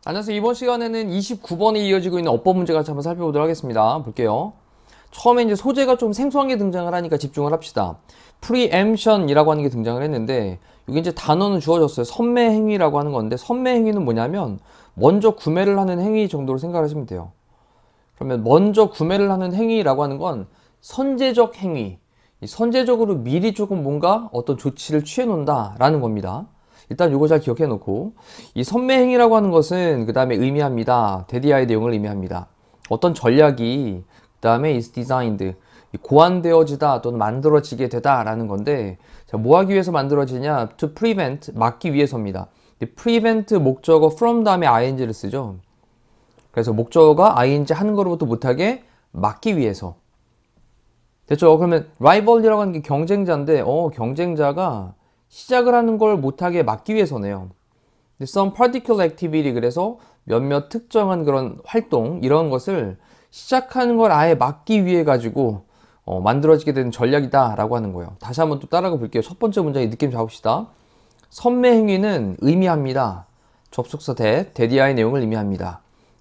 안녕하세요. 이번 시간에는 29번에 이어지고 있는 어법 문제 같이 한번 살펴보도록 하겠습니다. 볼게요. 처음에 이제 소재가 좀 생소한 게 등장을 하니까 집중을 합시다. preemption이라고 하는 게 등장을 했는데, 여기 이제 단어는 주어졌어요. 선매 행위라고 하는 건데, 선매 행위는 뭐냐면 먼저 구매를 하는 행위 정도로 생각하시면 돼요. 그러면 먼저 구매를 하는 행위라고 하는 건 선제적 행위, 선제적으로 미리 조금 뭔가 어떤 조치를 취해 놓는다라는 겁니다. 일단 요거 잘 기억해 놓고, 이 선매행위라고 하는 것은 그 다음에 의미합니다. 데디아의 내용을 의미합니다. 어떤 전략이 그 다음에 is designed, 고안되어지다 또는 만들어지게 되다 라는 건데, 자, 뭐 하기 위해서 만들어지냐? to prevent, 막기 위해서입니다. prevent 목적어 from 다음에 ing를 쓰죠. 그래서 목적어가 ing 하는 거로부터 못하게 막기 위해서. 됐죠? 그러면 rival이라고 하는 게 경쟁자인데, 경쟁자가 시작을 하는 걸 못하게 막기 위해서네요. Some particular activity, 그래서 몇몇 특정한 그런 활동, 이런 것을 시작하는 걸 아예 막기 위해 가지고 만들어지게 된 전략이다 라고 하는 거예요. 다시 한번 또 따라가 볼게요. 첫 번째 문장의 느낌 잡읍시다. 선매 행위는 의미합니다. 접속사 데디아의 내용을 의미합니다.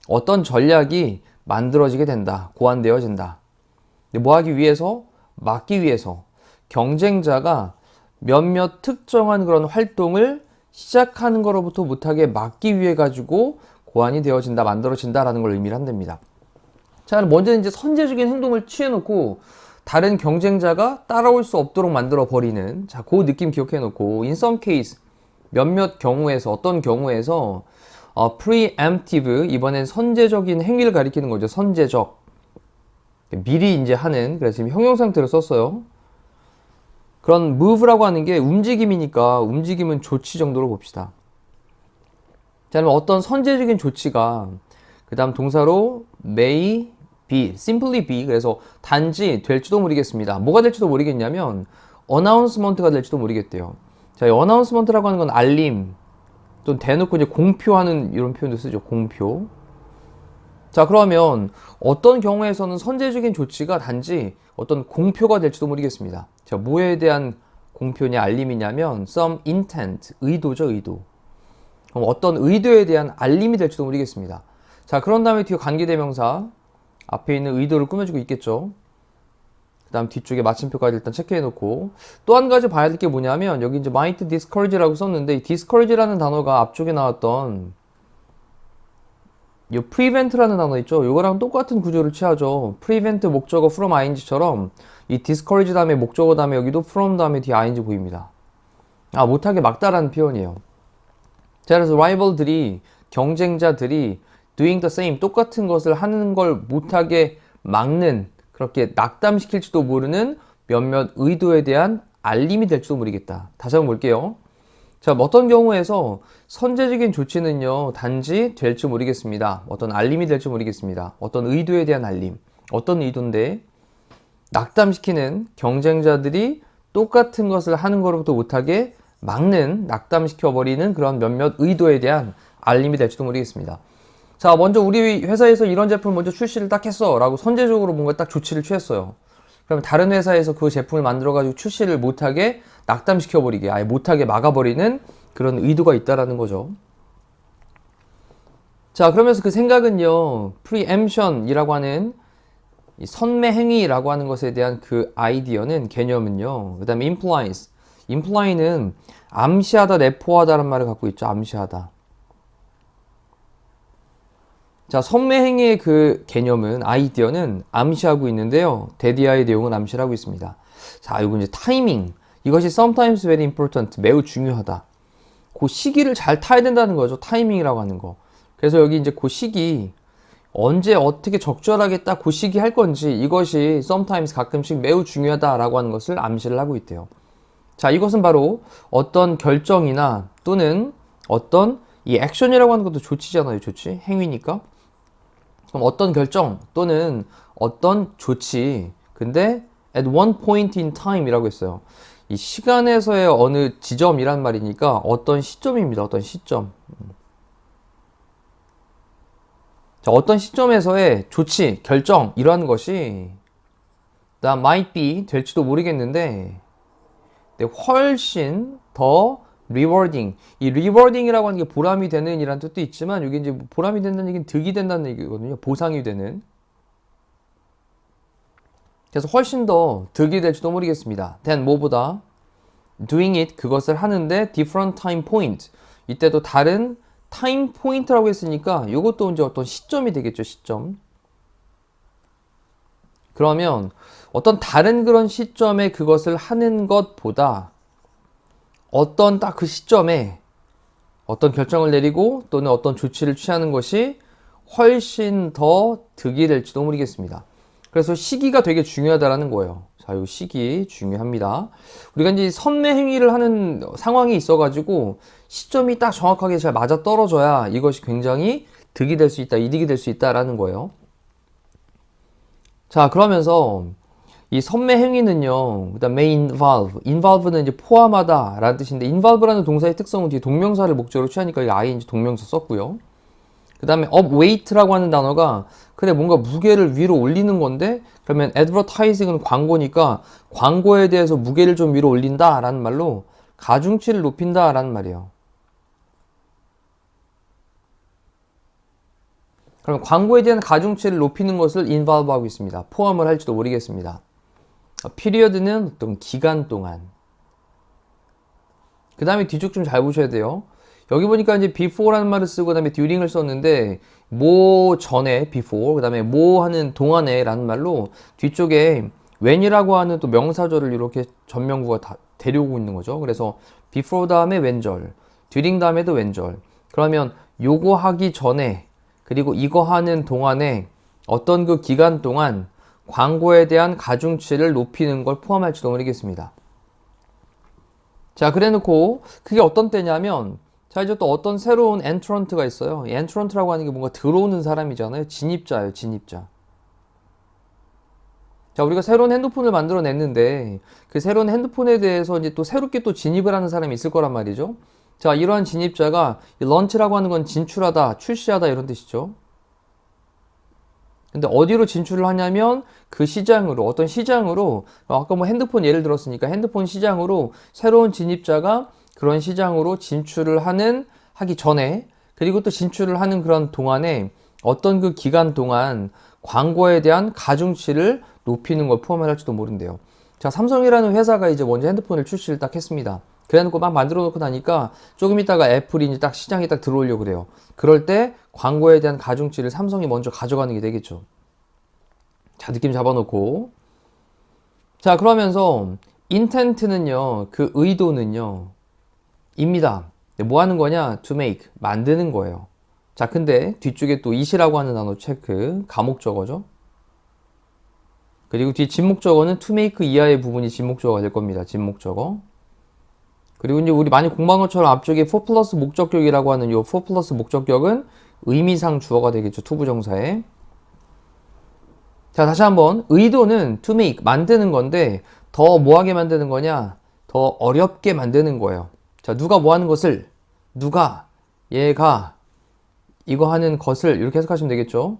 어떤 전략이 만들어지게 된다, 고안되어진다. 뭐 하기 위해서? 막기 위해서. 경쟁자가 몇몇 특정한 그런 활동을 시작하는 거로부터 못하게 막기 위해 가지고 고안이 되어진다, 만들어진다라는 걸 의미를 한답니다. 자, 먼저 이제 선제적인 행동을 취해놓고 다른 경쟁자가 따라올 수 없도록 만들어 버리는, 자, 그 느낌 기억해 놓고, in some case, 몇몇 경우에서, 어떤 경우에서 preemptive, 이번엔 선제적인 행위를 가리키는 거죠. 선제적, 미리 이제 하는, 그래서 지금 형용상태로 썼어요. 그런 move라고 하는 게 움직임이니까 움직임은 조치 정도로 봅시다. 자, 그러면 어떤 선제적인 조치가 그 다음 동사로 may be, simply be, 그래서 단지 될지도 모르겠습니다. 뭐가 될지도 모르겠냐면 announcement가 될지도 모르겠대요. 자, 이 announcement라고 하는 건 알림 또는 대놓고 이제 공표하는 이런 표현도 쓰죠. 공표. 자, 그러면 어떤 경우에서는 선제적인 조치가 단지 어떤 공표가 될지도 모르겠습니다. 자, 뭐에 대한 공표냐, 알림이냐면 some intent, 의도죠, 의도. 그럼 어떤 의도에 대한 알림이 될지도 모르겠습니다. 자, 그런 다음에 뒤에 관계대명사 앞에 있는 의도를 꾸며주고 있겠죠. 그 다음 뒤쪽에 마침표까지 일단 체크해 놓고, 또 한 가지 봐야 될 게 뭐냐면 여기 이제 might discourage라고 썼는데, 이 discourage라는 단어가 앞쪽에 나왔던 이 prevent라는 단어 있죠? 이거랑 똑같은 구조를 취하죠. prevent 목적어 from ing처럼 이 discourage 다음에 목적어 다음에 여기도 from 다음에 뒤에 ing 보입니다. 아, 못하게 막다라는 표현이에요. 자, 그래서 rival들이, 경쟁자들이 doing the same, 똑같은 것을 하는 걸 못하게 막는, 그렇게 낙담시킬지도 모르는 몇몇 의도에 대한 알림이 될지도 모르겠다. 다시 한번 볼게요. 자, 어떤 경우에서 선제적인 조치는요, 단지 될지 모르겠습니다. 어떤 알림이 될지 모르겠습니다. 어떤 의도에 대한 알림. 어떤 의도인데, 낙담시키는, 경쟁자들이 똑같은 것을 하는 것으로부터 못하게 막는, 낙담시켜버리는 그런 몇몇 의도에 대한 알림이 될지도 모르겠습니다. 자, 먼저 우리 회사에서 이런 제품을 먼저 출시를 딱 했어 라고 선제적으로 뭔가 딱 조치를 취했어요. 그러면 다른 회사에서 그 제품을 만들어가지고 출시를 못하게 낙담시켜버리게, 아예 못하게 막아버리는 그런 의도가 있다라는 거죠. 자, 그러면서 그 생각은요, preemption이라고 하는 이 선매 행위라고 하는 것에 대한 그 아이디어는, 개념은요, 그 다음에 imply는 암시하다, 내포하다라는 말을 갖고 있죠. 암시하다. 자, 선매 행위의 그 개념은, 아이디어는 암시하고 있는데요, 데디아의 내용은 암시를 하고 있습니다. 자, 이거 이제 타이밍, 이것이 sometimes very important, 매우 중요하다. 그 시기를 잘 타야 된다는 거죠. 타이밍이라고 하는 거. 그래서 여기 이제 그 시기, 언제 어떻게 적절하게 딱 그 시기 할 건지, 이것이 sometimes, 가끔씩 매우 중요하다라고 하는 것을 암시를 하고 있대요. 자, 이것은 바로 어떤 결정이나 또는 어떤 이 액션이라고 하는 것도 조치잖아요. 조치, 행위니까. 그럼 어떤 결정 또는 어떤 조치, 근데 at one point in time 이라고 했어요. 이 시간에서의 어느 지점이란 말이니까 어떤 시점입니다. 어떤 시점. 자, 어떤 시점에서의 조치, 결정, 이러한 것이 that might be 될지도 모르겠는데 네, 훨씬 더 rewarding. 이 rewarding이라고 하는 게 보람이 되는 이란 뜻도 있지만 이게 이제 보람이 된다는 얘기는 득이 된다는 얘기거든요. 보상이 되는. 그래서 훨씬 더 득이 될지도 모르겠습니다. then 뭐보다 doing it 그것을 하는데 different time point. 이때도 다른 time point라고 했으니까 이것도 이제 어떤 시점이 되겠죠. 시점. 그러면 어떤 다른 그런 시점에 그것을 하는 것보다 어떤 딱 그 시점에 어떤 결정을 내리고 또는 어떤 조치를 취하는 것이 훨씬 더 득이 될지도 모르겠습니다. 그래서 시기가 되게 중요하다라는 거예요. 자, 이 시기 중요합니다. 우리가 이제 선매 행위를 하는 상황이 있어가지고 시점이 딱 정확하게 잘 맞아 떨어져야 이것이 굉장히 득이 될 수 있다, 이득이 될 수 있다라는 거예요. 자, 그러면서 이 선매 행위는요, 그다음에 involve, involve는 이제 포함하다 라는 뜻인데, involve라는 동사의 특성은 뒤에 동명사를 목적으로 취하니까 이 ing 동명사 썼고요. 그 다음에 upweight라고 하는 단어가 그래 뭔가 무게를 위로 올리는 건데, 그러면 advertising은 광고니까 광고에 대해서 무게를 좀 위로 올린다 라는 말로 가중치를 높인다 라는 말이에요. 그럼 광고에 대한 가중치를 높이는 것을 involve 하고 있습니다. 포함을 할지도 모르겠습니다. period는 어떤 기간 동안. 그 다음에 뒤쪽 좀 잘 보셔야 돼요. 여기 보니까 이제 before라는 말을 쓰고, 그 다음에 during을 썼는데, 뭐 전에 before, 그 다음에 뭐 하는 동안에 라는 말로 뒤쪽에 when이라고 하는 또 명사절을 이렇게 전명구가 다 데려오고 있는 거죠. 그래서 before 다음에 when절, during 다음에도 when절. 그러면 요거 하기 전에, 그리고 이거 하는 동안에 어떤 그 기간 동안 광고에 대한 가중치를 높이는 걸 포함할지도 모르겠습니다. 자, 그래 놓고 그게 어떤 때냐면, 자, 이제 또 어떤 새로운 엔트런트가 있어요. 이 엔트런트라고 하는 게 뭔가 들어오는 사람이잖아요. 진입자예요, 진입자. 자, 우리가 새로운 핸드폰을 만들어 냈는데 그 새로운 핸드폰에 대해서 이제 또 새롭게 또 진입을 하는 사람이 있을 거란 말이죠. 자, 이러한 진입자가 런치라고 하는 건 진출하다, 출시하다 이런 뜻이죠. 근데 어디로 진출을 하냐면 그 시장으로, 어떤 시장으로, 아까 뭐 핸드폰 예를 들었으니까 핸드폰 시장으로 새로운 진입자가 그런 시장으로 진출을 하기 전에, 그리고 또 진출을 하는 그런 동안에 어떤 그 기간 동안 광고에 대한 가중치를 높이는 걸 포함할지도 모른대요. 자, 삼성이라는 회사가 이제 먼저 핸드폰을 출시를 딱 했습니다. 그래놓고 막 만들어 놓고 나니까 조금 있다가 애플이 이제 딱 시장에 딱 들어오려고 그래요. 그럴 때 광고에 대한 가중치를 삼성이 먼저 가져가는 게 되겠죠. 자, 느낌 잡아놓고. 자, 그러면서 intent는요, 그 의도는요, 입니다. 뭐 하는 거냐? to make, 만드는 거예요. 자, 근데 뒤쪽에 또 it이라고 하는 단어 체크, 가목적어죠. 그리고 뒤에 진목적어는 to make 이하의 부분이 진목적어가 될 겁니다. 진목적어. 그리고 이제 우리 많이 공부한 것처럼 앞쪽에 for 플러스 목적격이라고 하는 요 for 플러스 목적격은 의미상 주어가 되겠죠. 투부정사에. 자, 다시 한번. 의도는 to make, 만드는 건데 더 뭐하게 만드는 거냐? 더 어렵게 만드는 거예요. 자, 누가 뭐 하는 것을, 누가, 얘가, 이거 하는 것을 이렇게 해석하시면 되겠죠.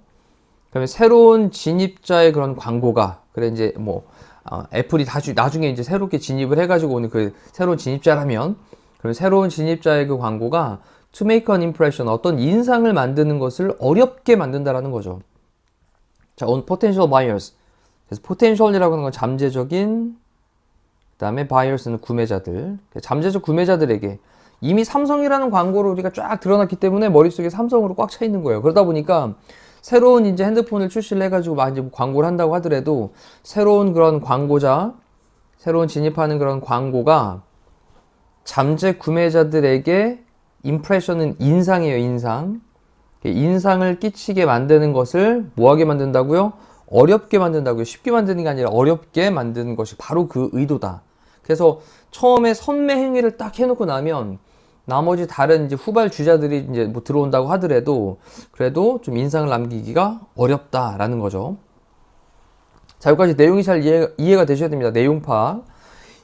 그러면 새로운 진입자의 그런 광고가, 그래 이제 뭐 애플이 나중에 이제 새롭게 진입을 해가지고 오는 그 새로운 진입자라면, 그럼 새로운 진입자의 그 광고가 to make an impression, 어떤 인상을 만드는 것을 어렵게 만든다라는 거죠. 자, on potential buyers. 그래서 potential이라고 하는 건 잠재적인, 그 다음에 buyers는 구매자들. 잠재적 구매자들에게 이미 삼성이라는 광고를 우리가 쫙 드러났기 때문에 머릿속에 삼성으로 꽉 차 있는 거예요. 그러다 보니까 새로운 이제 핸드폰을 출시를 해가지고 막 이제 광고를 한다고 하더라도 새로운 그런 광고자, 새로운 진입하는 그런 광고가 잠재 구매자들에게 임프레션은 인상이에요, 인상. 인상을 끼치게 만드는 것을 뭐하게 만든다고요? 어렵게 만든다고요. 쉽게 만드는 게 아니라 어렵게 만드는 것이 바로 그 의도다. 그래서 처음에 선매 행위를 딱 해놓고 나면 나머지 다른 이제 후발 주자들이 이제 뭐 들어온다고 하더라도 그래도 좀 인상을 남기기가 어렵다라는 거죠. 자, 여기까지 내용이 잘 이해가 되셔야 됩니다. 내용 파악.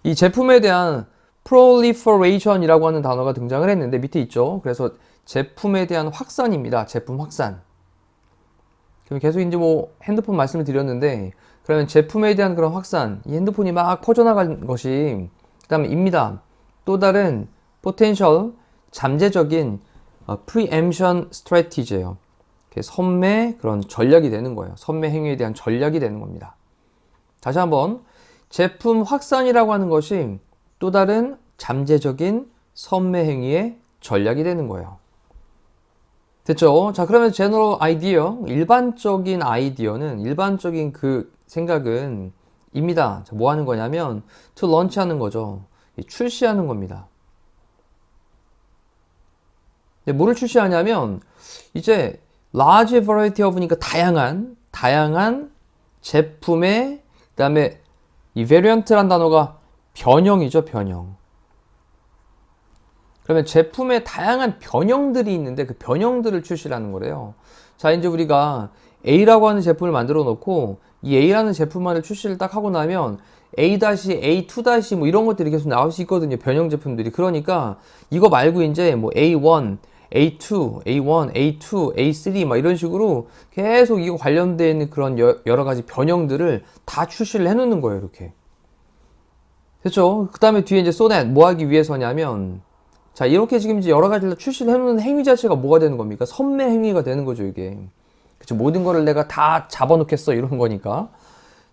이 제품에 대한 proliferation이라고 하는 단어가 등장을 했는데 밑에 있죠. 그래서 제품에 대한 확산입니다. 제품 확산. 그럼 계속 이제 뭐 핸드폰 말씀을 드렸는데, 그러면 제품에 대한 그런 확산, 이 핸드폰이 막 퍼져나간 것이, 그 다음에 입니다. 또 다른 potential, 잠재적인 preemption strategy예요. 선매 그런 전략이 되는 거예요. 선매 행위에 대한 전략이 되는 겁니다. 다시 한번, 제품 확산이라고 하는 것이 또 다른 잠재적인 선매 행위의 전략이 되는 거예요. 됐죠? 자, 그러면 general idea, 일반적인 아이디어는, 일반적인 그 생각은 입니다. 자, 뭐 하는 거냐면 to launch 하는 거죠. 출시하는 겁니다. 뭐를 출시하냐면 이제 large variety of니까 다양한 제품의, 그 다음에 이 variant란 단어가 변형이죠, 변형. 그러면 제품의 다양한 변형들이 있는데 그 변형들을 출시하는 거래요. 자, 이제 우리가 A라고 하는 제품을 만들어 놓고 이 A라는 제품만을 출시를 딱 하고 나면 A-, A2- 뭐 이런 것들이 계속 나올 수 있거든요. 변형 제품들이. 그러니까 이거 말고 이제 뭐 A1, A2, A1, A2, A3 막 이런 식으로 계속 이거 관련된 그런 여러 가지 변형들을 다 출시를 해 놓는 거예요. 이렇게. 됐죠? 그 다음에 뒤에 이제 so that 뭐 하기 위해서냐면, 자, 이렇게 지금 이제 여러 가지를 출시를 해놓는 행위 자체가 뭐가 되는 겁니까? 선매 행위가 되는 거죠, 이게. 그쵸? 모든 거를 내가 다 잡아놓겠어, 이런 거니까.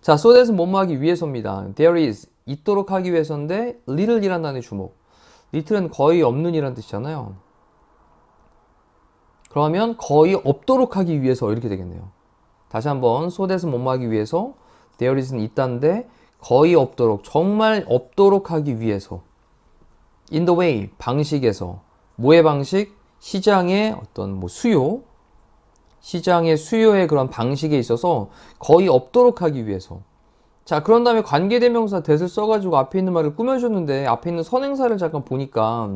자, so that은 뭐뭐 하기 위해서입니다. There is, 있도록 하기 위해서인데, little이란 단어의 주목. little은 거의 없는 이란 뜻이잖아요. 그러면 거의 없도록 하기 위해서 이렇게 되겠네요. 다시 한번, so that은 뭐뭐 하기 위해서, there is는 있다인데, 거의 없도록, 정말 없도록 하기 위해서. in the way, 방식에서. 뭐의 방식? 시장의 어떤 뭐 수요, 시장의 수요의 그런 방식에 있어서 거의 없도록 하기 위해서. 자, 그런 다음에 관계대명사 that을 써가지고 앞에 있는 말을 꾸며줬는데, 앞에 있는 선행사를 잠깐 보니까,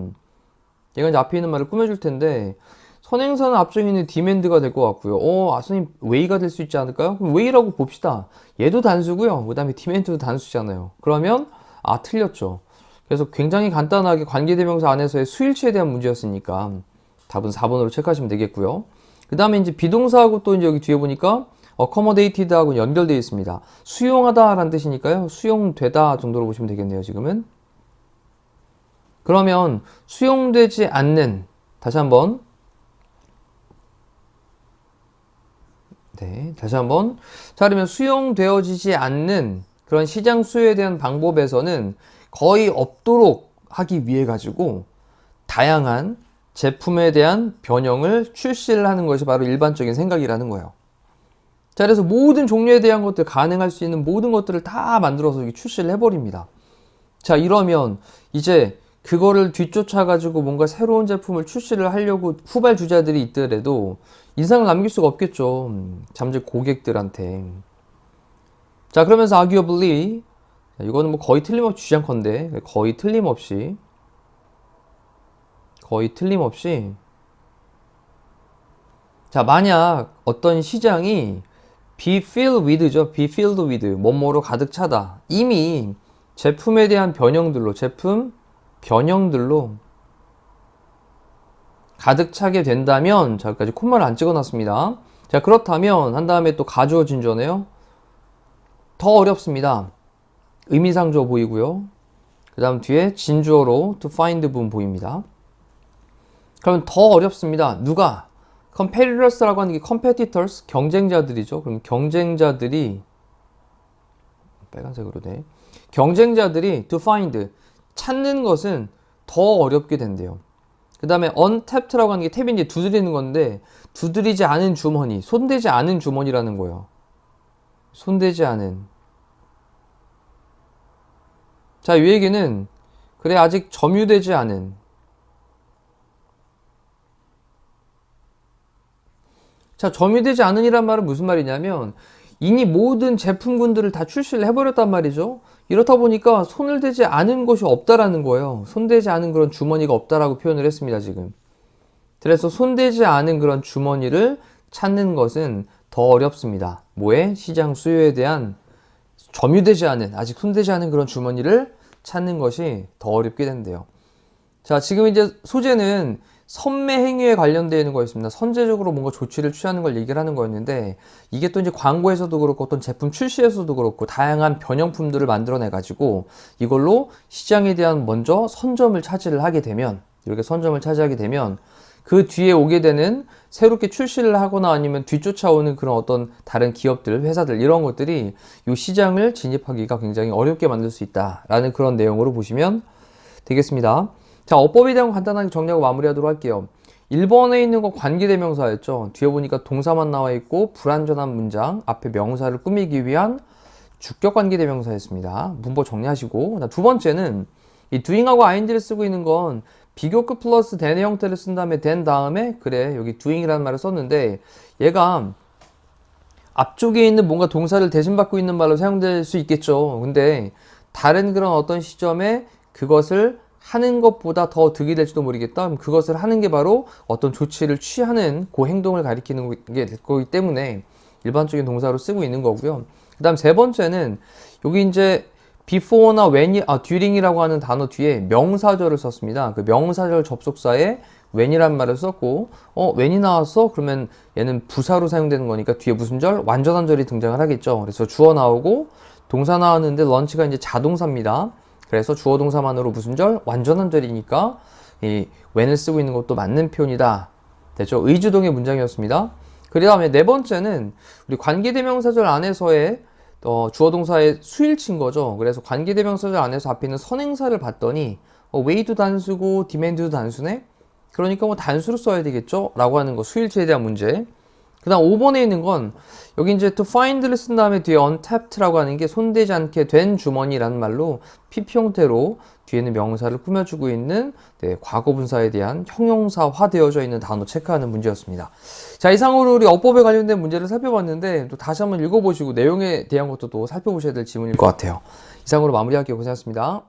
얘가 이제 앞에 있는 말을 꾸며줄 텐데, 선행사는 앞쪽에 있는 demand가 될 것 같고요. 선생님, way가 될 수 있지 않을까요? 그럼 way라고 봅시다. 얘도 단수고요. 그 다음에 demand도 단수잖아요. 그러면, 틀렸죠. 그래서 굉장히 간단하게 관계대명사 안에서의 수일치에 대한 문제였으니까 답은 4번으로 체크하시면 되겠고요. 그 다음에 이제 비동사하고 또 이제 여기 뒤에 보니까 accommodated하고 연결되어 있습니다. 수용하다 라는 뜻이니까요. 수용되다 정도로 보시면 되겠네요, 지금은. 그러면 수용되지 않는, 다시 한번. 네, 다시 한번. 자, 그러면 수용되어지지 않는 그런 시장 수요에 대한 방법에서는 거의 없도록 하기 위해 가지고 다양한 제품에 대한 변형을 출시를 하는 것이 바로 일반적인 생각이라는 거예요. 자, 그래서 모든 종류에 대한 것들, 가능할 수 있는 모든 것들을 다 만들어서 출시를 해버립니다. 자, 이러면 이제 그거를 뒤쫓아 가지고 뭔가 새로운 제품을 출시를 하려고 후발주자들이 있더라도 인상을 남길 수가 없겠죠. 잠재 고객들한테. 자, 그러면서 arguably, 이거는 뭐 거의 틀림없이 주장컨대, 거의 틀림없이 자, 만약 어떤 시장이 be filled with죠. be filled with 뭐뭐로 가득 차다. 이미 제품에 대한 변형들로, 제품 변형들로 가득 차게 된다면, 자, 여기까지 콤마를 안 찍어놨습니다. 자, 그렇다면 한 다음에 또 가주어 진주어네요. 더 어렵습니다. 의미상주어 보이고요. 그 다음 뒤에 진주어로 to find 부분 보입니다. 그러면 더 어렵습니다. 누가? competitors라고 하는 게 competitors, 경쟁자들이죠. 그럼 경쟁자들이, 빨간색으로 돼. 경쟁자들이 to find, 찾는 것은 더 어렵게 된대요. 그 다음에 untapped라고 하는 게 탭이 이제 두드리는 건데, 두드리지 않은 주머니, 손대지 않은 주머니라는 거예요. 손대지 않은. 자, 이 얘기는, 그래, 아직 점유되지 않은. 자, 점유되지 않은이란 말은 무슨 말이냐면, 이미 모든 제품군들을 다 출시를 해버렸단 말이죠. 이렇다 보니까 손을 대지 않은 것이 없다라는 거예요. 손대지 않은 그런 주머니가 없다라고 표현을 했습니다, 지금. 그래서 손대지 않은 그런 주머니를 찾는 것은 더 어렵습니다. 뭐에? 시장 수요에 대한 점유되지 않은, 아직 손대지 않은 그런 주머니를 찾는 것이 더 어렵게 된대요. 자, 지금 이제 소재는 선매 행위에 관련되어 있는 거였습니다. 선제적으로 뭔가 조치를 취하는 걸 얘기를 하는 거였는데, 이게 또 이제 광고에서도 그렇고 어떤 제품 출시에서도 그렇고 다양한 변형품들을 만들어내 가지고 이걸로 시장에 대한 먼저 선점을 차지를 하게 되면, 이렇게 선점을 차지하게 되면 그 뒤에 오게 되는 새롭게 출시를 하거나 아니면 뒤쫓아오는 그런 어떤 다른 기업들, 회사들 이런 것들이 이 시장을 진입하기가 굉장히 어렵게 만들 수 있다라는 그런 내용으로 보시면 되겠습니다. 자, 어법에 대한 거 간단하게 정리하고 마무리하도록 할게요. 1번에 있는 거 관계대명사였죠. 뒤에 보니까 동사만 나와 있고 불완전한 문장, 앞에 명사를 꾸미기 위한 주격 관계대명사였습니다. 문법 정리하시고. 두 번째는 이 doing하고 ing를 쓰고 있는 건 비교급 플러스 then의 형태를 쓴 다음에 된 다음에 그래 여기 doing이라는 말을 썼는데, 얘가 앞쪽에 있는 뭔가 동사를 대신받고 있는 말로 사용될 수 있겠죠. 근데 다른 그런 어떤 시점에 그것을 하는 것보다 더 득이 될지도 모르겠다. 그럼 그것을 하는 게 바로 어떤 조치를 취하는 그 행동을 가리키는 게 될 거기 때문에 일반적인 동사로 쓰고 있는 거고요. 그 다음 세 번째는 여기 이제 before나 during이라고 하는 단어 뒤에 명사절을 썼습니다. 그 명사절 접속사에 when이라는 말을 썼고, when이 나왔어? 그러면 얘는 부사로 사용되는 거니까 뒤에 무슨 절? 완전한 절이 등장을 하겠죠. 그래서 주어 나오고 동사 나왔는데 런치가 이제 자동사입니다. 그래서 주어 동사만으로 무슨 절? 완전한 절이니까 이 when을 쓰고 있는 것도 맞는 표현이다. 됐죠? 의주동의 문장이었습니다. 그 다음에 네 번째는 우리 관계대명사절 안에서의 주어 동사의 수일치인 거죠. 그래서 관계대명사절 안에서 앞에 있는 선행사를 봤더니 way도 단수고 demand도 단수네? 그러니까 뭐 단수로 써야 되겠죠? 라고 하는 거, 수일치에 대한 문제. 그 다음 5번에 있는 건 여기 이제 to find를 쓴 다음에 뒤에 untapped라고 하는 게 손대지 않게 된 주머니라는 말로 PP 형태로 뒤에는 명사를 꾸며주고 있는 과거분사에 대한 형용사화되어져 있는 단어 체크하는 문제였습니다. 자, 이상으로 우리 어법에 관련된 문제를 살펴봤는데 또 다시 한번 읽어보시고 내용에 대한 것도 또 살펴보셔야 될 지문일 것 같아요. 이상으로 마무리할게요. 고생하셨습니다.